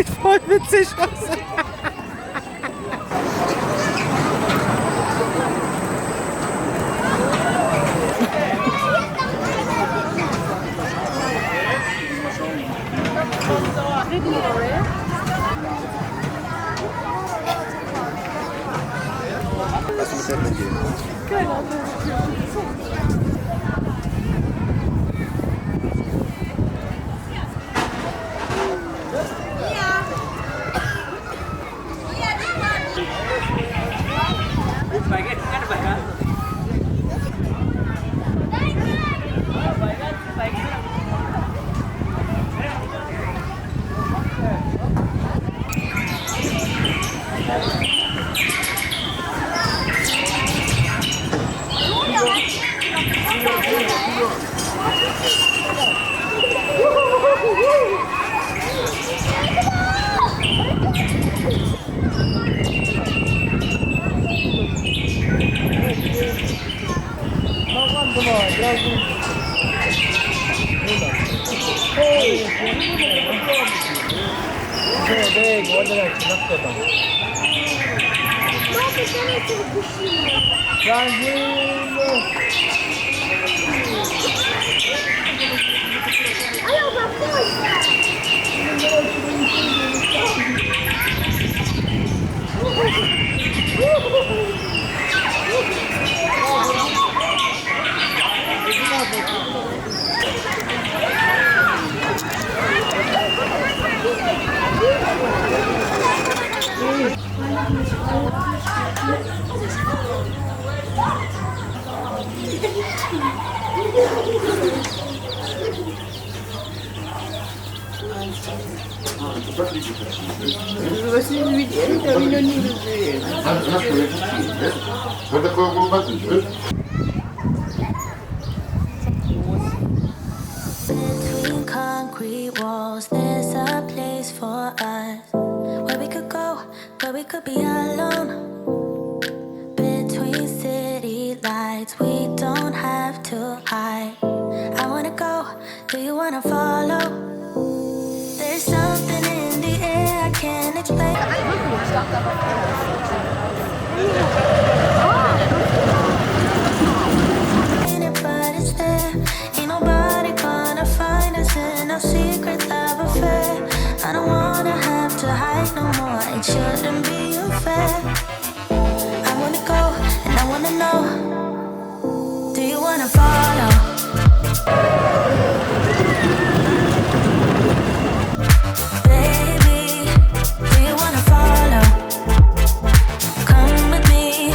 sieht voll witzig aus. Lass uns mit Batman gehen. Was ist mit ihr? Das habe ich noch nie gesehen. Between concrete walls, there's a place for us where we could go, where we could be alone. Between city lights, we don't have to hide. I wanna go, do you wanna follow? There's something in the air I can't explain. But it's there. Ain't nobody gonna find us in our secret love affair. I don't wanna have to hide no more. It shouldn't be unfair. I wanna go and I wanna know. Do you wanna follow? Baby, do you wanna follow? Come with me.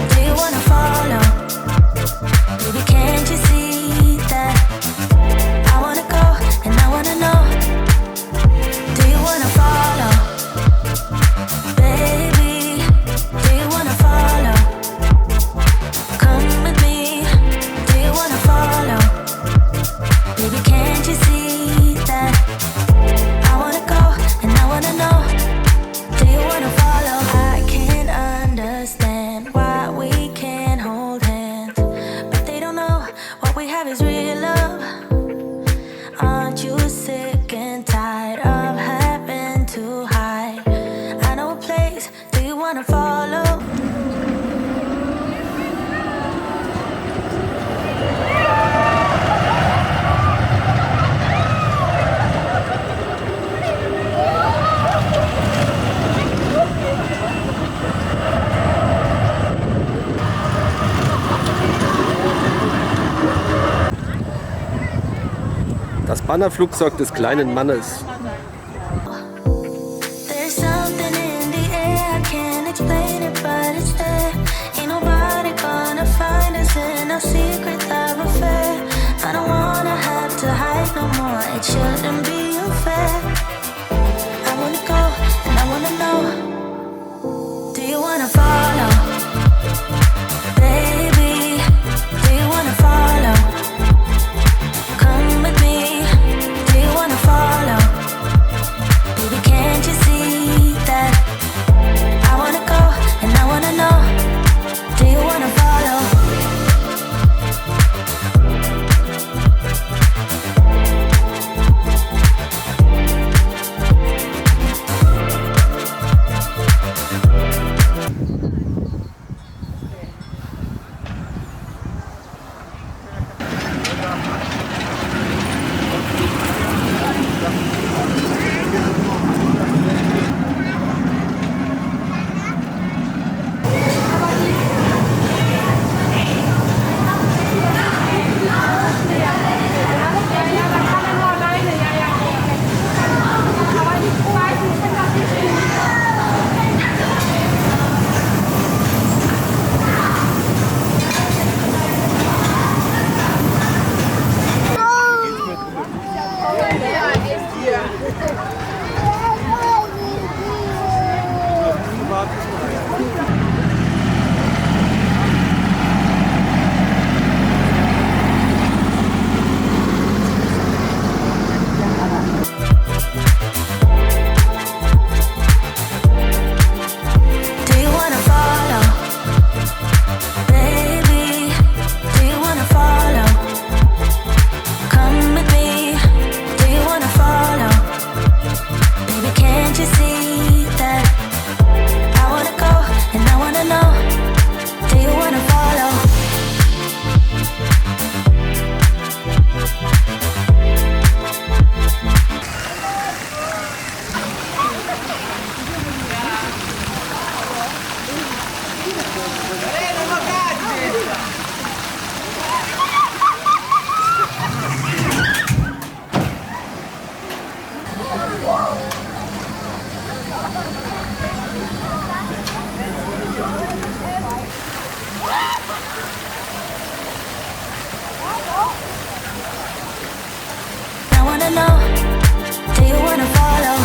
Do you wanna follow? Baby, can't you see that? I wanna go and I wanna know. Do you wanna follow? Baby, do you wanna follow? Come with me. Do you wanna follow? Baby, can't you see that? I wanna go and I wanna know. Do you wanna follow? I can't understand why we can't hold hands, but they don't know what we have is real love. Aren't you sick and tired of having to hide? I know a place. Do you wanna follow? Das Bannerflugzeug des kleinen Mannes. There's something in the air, I can't explain it, but it's there. Ain't nobody gonna find us in our secret love affair. I don't wanna have to hide no more. It shouldn't be unfair. I wanna go and I wanna know. Do you wanna follow? Baby, do you wanna follow? Come with me. Do you wanna follow? Baby, can't you see that? I wanna go and I wanna know. Do you wanna follow? Do you wanna follow? Baby, do you wanna follow? Come with me. Do you wanna follow? Baby, can't you see that? I wanna go and I wanna know. Do you wanna follow? I wanna know. Do you wanna follow?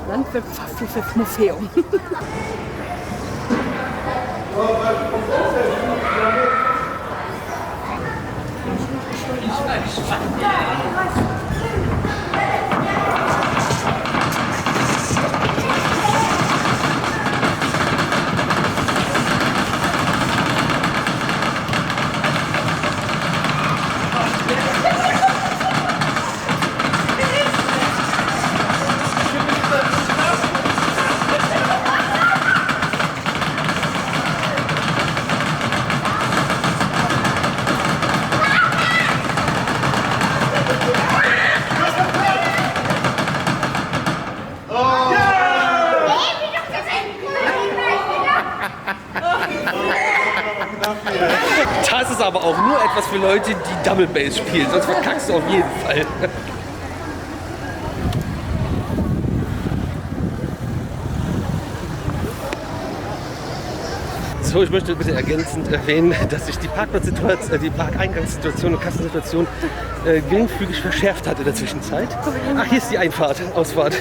Landwirtschaftsmuseum. Das ist aber auch nur etwas für Leute, die Double Bass spielen, sonst verkackst du auf jeden Fall. So, ich möchte bitte ergänzend erwähnen, dass sich die Parkplatzsituation, die Parkeingangssituation und Kassensituation geringfügig verschärft hat in der Zwischenzeit. Ach, hier ist die Ausfahrt.